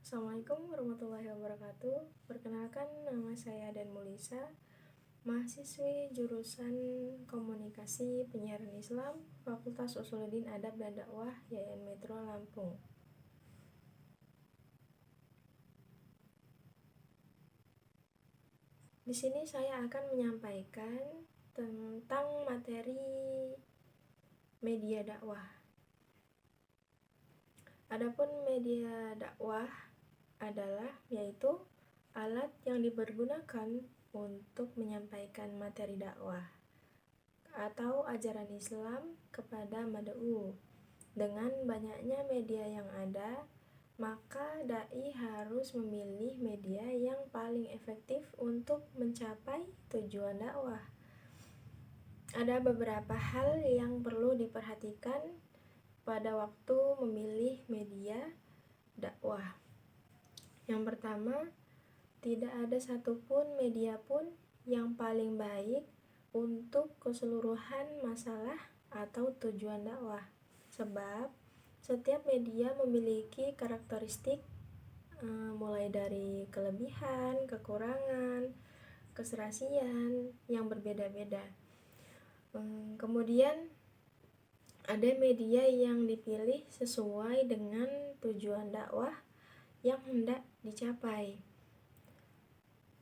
Assalamualaikum warahmatullahi wabarakatuh. Perkenalkan, nama saya Dan Mulisa, mahasiswi jurusan Komunikasi Penyiaran Islam, Fakultas Usuluddin Adab dan Dakwah, YN Metro Lampung. Di sini saya akan menyampaikan tentang materi media dakwah. Adapun media dakwah adalah yaitu alat yang dipergunakan untuk menyampaikan materi dakwah atau ajaran Islam kepada mad'u. Dengan banyaknya media yang ada, maka dai harus memilih media yang paling efektif untuk mencapai tujuan dakwah. Ada beberapa hal yang perlu diperhatikan pada waktu memilih media dakwah. Yang pertama, tidak ada satupun media pun yang paling baik untuk keseluruhan masalah atau tujuan dakwah. Sebab setiap media memiliki karakteristik mulai dari kelebihan, kekurangan, keserasian yang berbeda-beda. Kemudian ada media yang dipilih sesuai dengan tujuan dakwah yang hendak dicapai.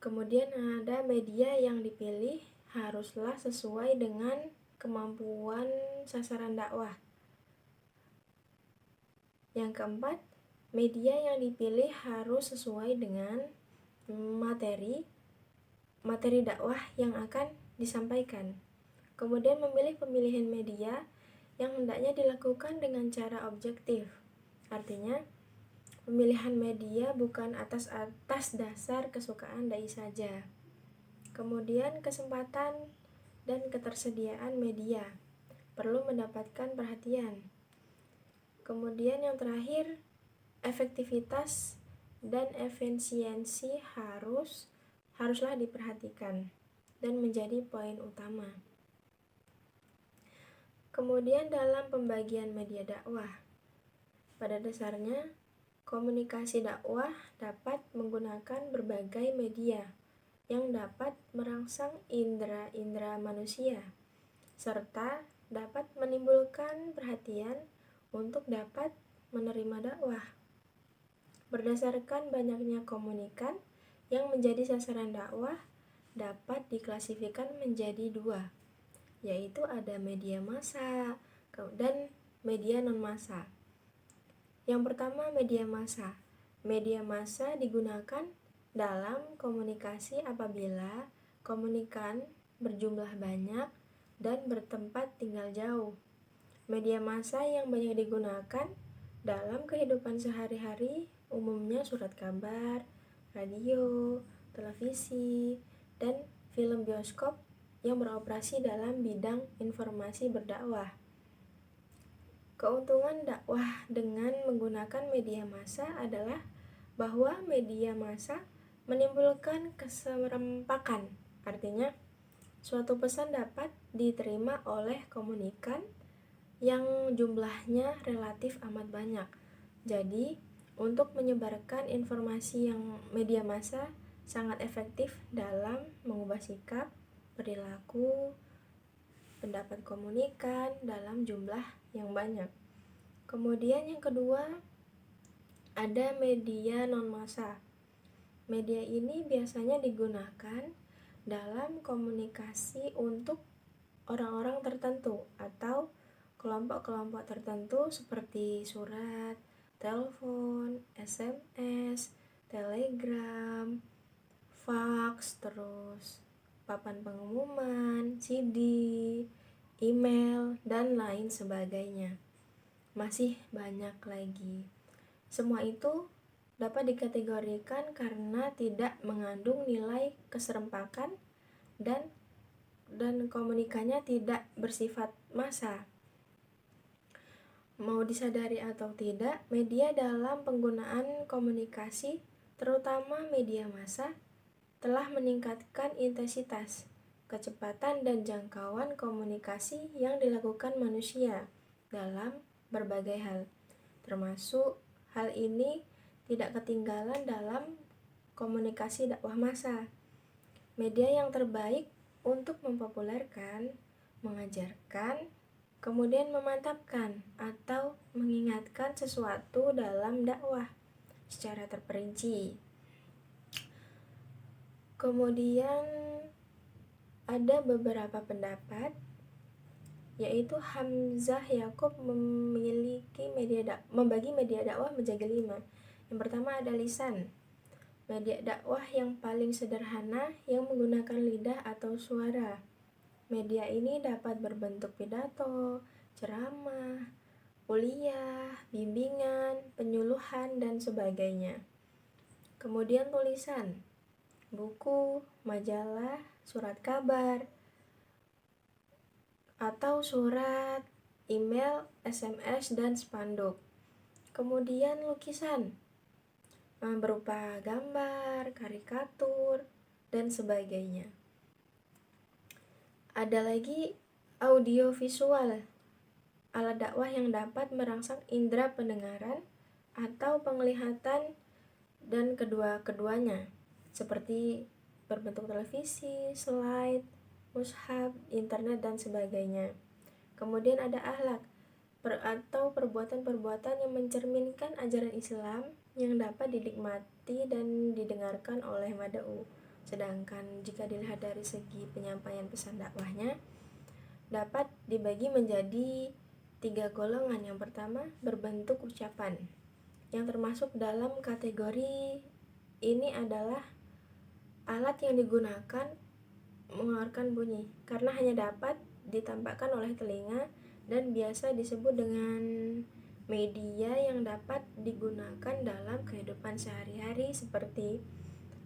Kemudian ada media yang dipilih haruslah sesuai dengan kemampuan sasaran dakwah. Yang keempat, media yang dipilih harus sesuai dengan materi dakwah yang akan disampaikan. Kemudian memilih pemilihan media yang hendaknya dilakukan dengan cara objektif. Artinya, pemilihan media bukan atas dasar kesukaan dai saja. Kemudian kesempatan dan ketersediaan media perlu mendapatkan perhatian. Kemudian yang terakhir, efektivitas dan efisiensi haruslah diperhatikan dan menjadi poin utama. Kemudian dalam pembagian media dakwah, pada dasarnya komunikasi dakwah dapat menggunakan berbagai media yang dapat merangsang indera manusia serta dapat menimbulkan perhatian untuk dapat menerima dakwah. Berdasarkan banyaknya komunikan yang menjadi sasaran dakwah dapat diklasifikasikan menjadi dua, yaitu ada media massa dan media non-massa. Yang pertama, media massa. Media massa digunakan dalam komunikasi apabila komunikan berjumlah banyak dan bertempat tinggal jauh. Media massa yang banyak digunakan dalam kehidupan sehari-hari umumnya surat kabar, radio, televisi, dan film bioskop yang beroperasi dalam bidang informasi berdakwah. Keuntungan dakwah dengan menggunakan media massa adalah bahwa media massa menimbulkan keserempakan. Artinya, suatu pesan dapat diterima oleh komunikan yang jumlahnya relatif amat banyak. Jadi, untuk menyebarkan informasi yang media massa sangat efektif dalam mengubah sikap, perilaku, pendapat komunikan dalam jumlah yang banyak. Kemudian yang kedua, ada media non-massa. Media ini biasanya digunakan dalam komunikasi untuk orang-orang tertentu atau kelompok-kelompok tertentu seperti surat, telepon, SMS, telegram, fax, terus papan pengumuman, CD, email, dan lain sebagainya. Masih banyak lagi. Semua itu dapat dikategorikan karena tidak mengandung nilai keserempakan dan komunikannya tidak bersifat massa. Mau disadari atau tidak, media dalam penggunaan komunikasi, terutama media massa, telah meningkatkan intensitas, kecepatan, dan jangkauan komunikasi yang dilakukan manusia dalam berbagai hal. Termasuk hal ini tidak ketinggalan dalam komunikasi dakwah massa. Media yang terbaik untuk mempopulerkan, mengajarkan, kemudian memantapkan atau mengingatkan sesuatu dalam dakwah secara terperinci. Kemudian ada beberapa pendapat, yaitu Hamzah Yakub membagi media dakwah menjadi 5. Yang pertama ada lisan, media dakwah yang paling sederhana yang menggunakan lidah atau suara. Media ini dapat berbentuk pidato, ceramah, kuliah, bimbingan, penyuluhan, dan sebagainya. Kemudian tulisan, buku, majalah, surat kabar, atau surat, email, SMS, dan spanduk. Kemudian lukisan, berupa gambar, karikatur, dan sebagainya. Ada lagi audiovisual, alat dakwah yang dapat merangsang indera pendengaran atau penglihatan dan kedua-keduanya, seperti berbentuk televisi, slide, mushaf, internet, dan sebagainya. Kemudian ada akhlak atau perbuatan-perbuatan yang mencerminkan ajaran Islam yang dapat dinikmati dan didengarkan oleh mad'u. Sedangkan jika dilihat dari segi penyampaian pesan dakwahnya, dapat dibagi menjadi 3 golongan. Yang pertama, berbentuk ucapan, yang termasuk dalam kategori ini adalah alat yang digunakan mengeluarkan bunyi karena hanya dapat ditampakkan oleh telinga dan biasa disebut dengan media yang dapat digunakan dalam kehidupan sehari-hari seperti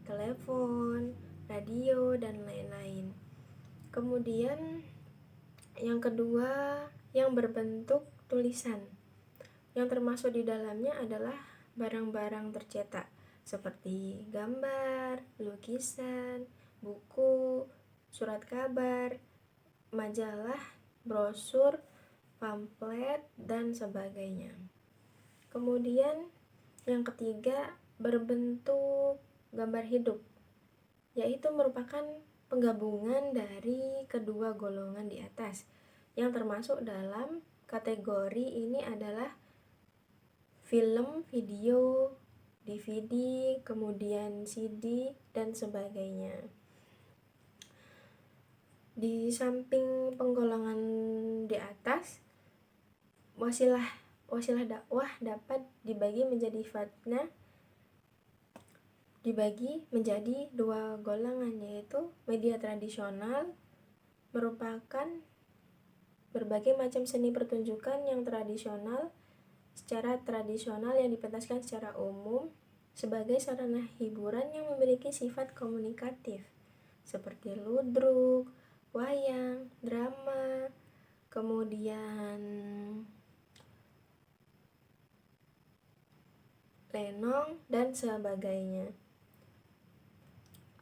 telepon, radio, dan lain-lain. Kemudian yang kedua, yang berbentuk tulisan, yang termasuk di dalamnya adalah barang-barang tercetak seperti gambar, lukisan, buku, surat kabar, majalah, brosur, pamflet, dan sebagainya. Kemudian yang ketiga, berbentuk gambar hidup, yaitu merupakan penggabungan dari kedua golongan di atas. Yang termasuk dalam kategori ini adalah film, video, DVD, kemudian CD, dan sebagainya. Di samping penggolongan di atas, wasilah dakwah dapat dibagi menjadi menjadi 2 golongan, yaitu media tradisional merupakan berbagai macam seni pertunjukan yang secara tradisional yang dipentaskan secara umum sebagai sarana hiburan yang memiliki sifat komunikatif seperti ludruk, wayang, drama, kemudian lenong, dan sebagainya.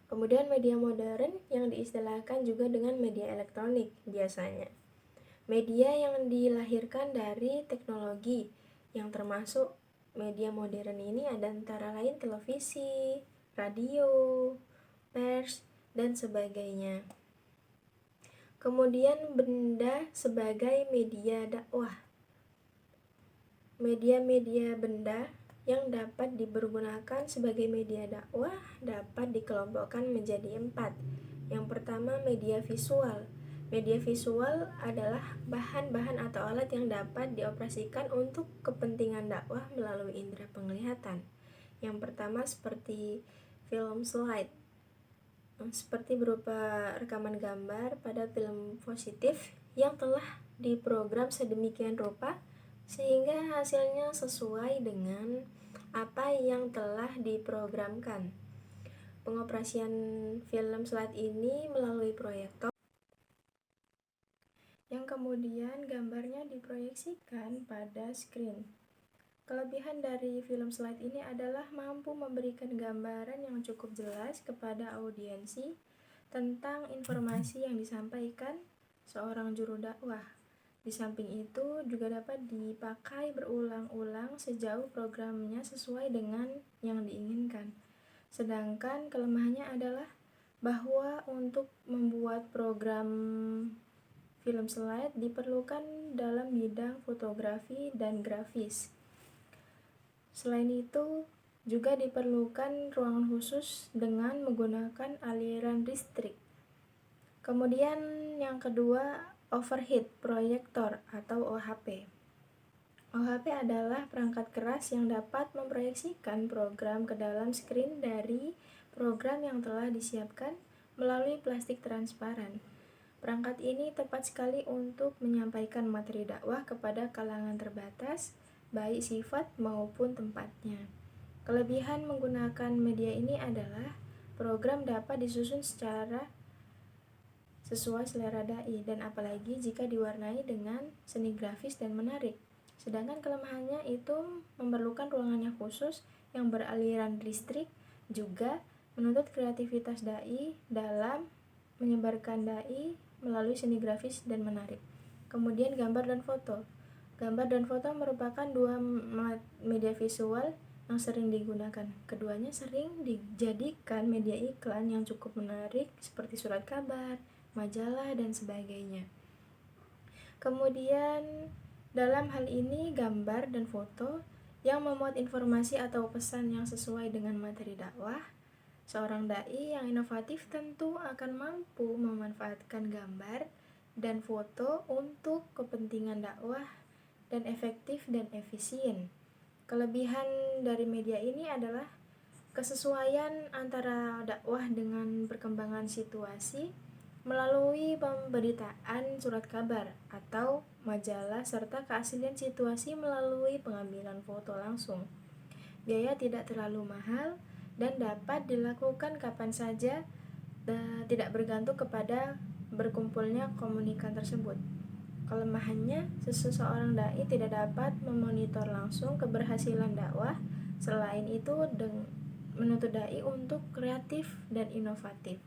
Kemudian media modern yang diistilahkan juga dengan media elektronik biasanya. Media yang dilahirkan dari teknologi, yang termasuk media modern ini ada antara lain televisi, radio, pers, dan sebagainya. Kemudian benda sebagai media dakwah. Media-media benda yang dapat dipergunakan sebagai media dakwah dapat dikelompokkan menjadi 4. Yang pertama, media visual. Media visual adalah bahan-bahan atau alat yang dapat dioperasikan untuk kepentingan dakwah melalui indera penglihatan. Yang pertama seperti film slide, seperti berupa rekaman gambar pada film positif yang telah diprogram sedemikian rupa sehingga hasilnya sesuai dengan apa yang telah diprogramkan. Pengoperasian film slide ini melalui proyektor yang kemudian gambarnya diproyeksikan pada screen. Kelebihan dari film slide ini adalah mampu memberikan gambaran yang cukup jelas kepada audiensi tentang informasi yang disampaikan seorang juru dakwah. Di samping itu juga dapat dipakai berulang-ulang sejauh programnya sesuai dengan yang diinginkan. Sedangkan kelemahannya adalah bahwa untuk membuat program film slide diperlukan dalam bidang fotografi dan grafis. Selain itu, juga diperlukan ruangan khusus dengan menggunakan aliran listrik. Kemudian yang kedua, overhead proyektor atau OHP. OHP adalah perangkat keras yang dapat memproyeksikan program ke dalam screen dari program yang telah disiapkan melalui plastik transparan. Perangkat ini tepat sekali untuk menyampaikan materi dakwah kepada kalangan terbatas, baik sifat maupun tempatnya. Kelebihan menggunakan media ini adalah program dapat disusun secara sesuai selera dai, dan apalagi jika diwarnai dengan seni grafis dan menarik. Sedangkan kelemahannya itu memerlukan ruangan yang khusus yang beraliran listrik, juga menuntut kreativitas dai dalam menyebarkan dai melalui seni grafis dan menarik. Kemudian gambar dan foto. Gambar dan foto merupakan dua media visual yang sering digunakan. Keduanya sering dijadikan media iklan yang cukup menarik seperti surat kabar, majalah, dan sebagainya. Kemudian dalam hal ini gambar dan foto yang memuat informasi atau pesan yang sesuai dengan materi dakwah. Seorang dai yang inovatif tentu akan mampu memanfaatkan gambar dan foto untuk kepentingan dakwah dan efektif dan efisien. Kelebihan dari media ini adalah kesesuaian antara dakwah dengan perkembangan situasi melalui pemberitaan surat kabar atau majalah, serta keaslian situasi melalui pengambilan foto langsung. Biaya tidak terlalu mahal dan dapat dilakukan kapan saja, tidak bergantung kepada berkumpulnya komunikan tersebut. Kelemahannya, seseorang dai tidak dapat memonitor langsung keberhasilan dakwah. Selain itu, menuntut dai untuk kreatif dan inovatif.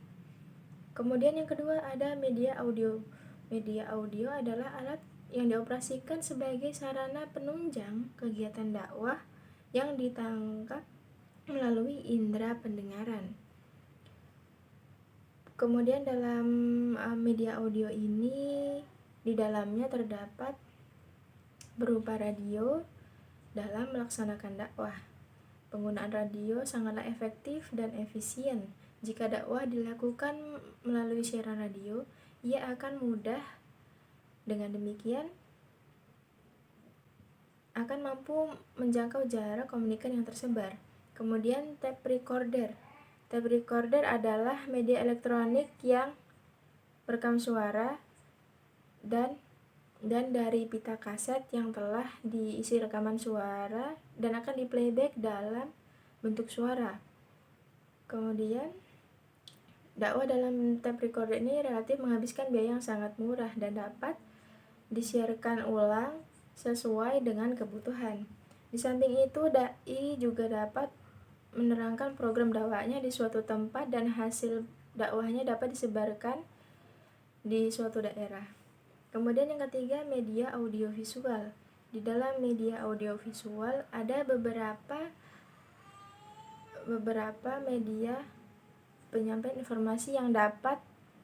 Kemudian yang kedua ada media audio. Media audio adalah alat yang dioperasikan sebagai sarana penunjang kegiatan dakwah yang ditangkap melalui indera pendengaran. Kemudian dalam media audio ini, di dalamnya terdapat berupa radio dalam melaksanakan dakwah. Penggunaan radio sangatlah efektif dan efisien. Jika dakwah dilakukan melalui siaran radio, ia akan mudah. Dengan demikian, akan mampu menjangkau jarak komunikan yang tersebar. Kemudian tape recorder. Tape recorder adalah media elektronik yang merekam suara dan dari pita kaset yang telah diisi rekaman suara dan akan di-playback dalam bentuk suara. Kemudian dakwah dalam tape recorder ini relatif menghabiskan biaya yang sangat murah dan dapat disiarkan ulang sesuai dengan kebutuhan. Di samping itu, dai juga dapat menerangkan program dakwahnya di suatu tempat dan hasil dakwahnya dapat disebarkan di suatu daerah. Kemudian yang ketiga, media audiovisual. Di dalam media audiovisual ada beberapa media penyampaian informasi yang dapat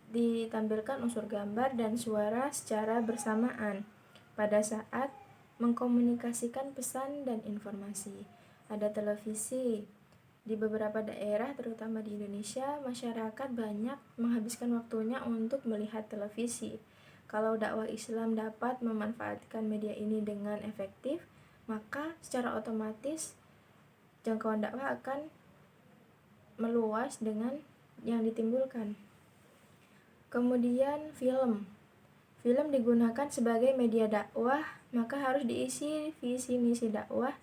ditampilkan unsur gambar dan suara secara bersamaan pada saat mengkomunikasikan pesan dan informasi. Ada televisi. Di beberapa daerah, terutama di Indonesia, masyarakat banyak menghabiskan waktunya untuk melihat televisi. Kalau dakwah Islam dapat memanfaatkan media ini dengan efektif, maka secara otomatis jangkauan dakwah akan meluas dengan yang ditimbulkan. Kemudian film digunakan sebagai media dakwah, maka harus diisi visi misi dakwah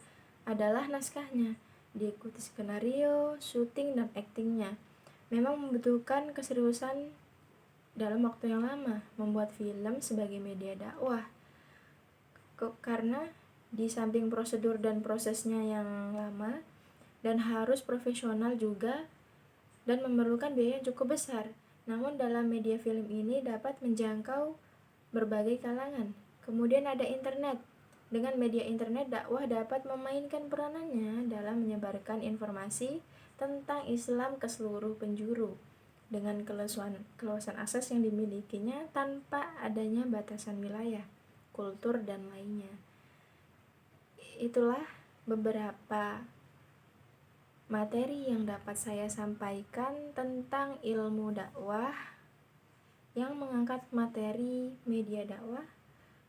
adalah naskahnya, diikuti skenario, syuting, dan aktingnya. Memang membutuhkan keseriusan dalam waktu yang lama membuat film sebagai media dakwah, karena di samping prosedur dan prosesnya yang lama dan harus profesional juga dan memerlukan biaya yang cukup besar. Namun dalam media film ini dapat menjangkau berbagai kalangan. Kemudian ada internet. Dengan media internet, dakwah dapat memainkan peranannya dalam menyebarkan informasi tentang Islam ke seluruh penjuru dengan keluasan akses yang dimilikinya tanpa adanya batasan wilayah, kultur, dan lainnya. Itulah beberapa materi yang dapat saya sampaikan tentang ilmu dakwah yang mengangkat materi media dakwah.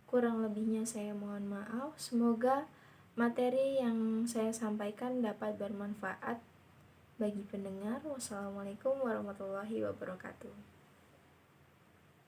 Kurang lebihnya saya mohon maaf. Semoga materi yang saya sampaikan dapat bermanfaat bagi pendengar. Wassalamualaikum warahmatullahi wabarakatuh.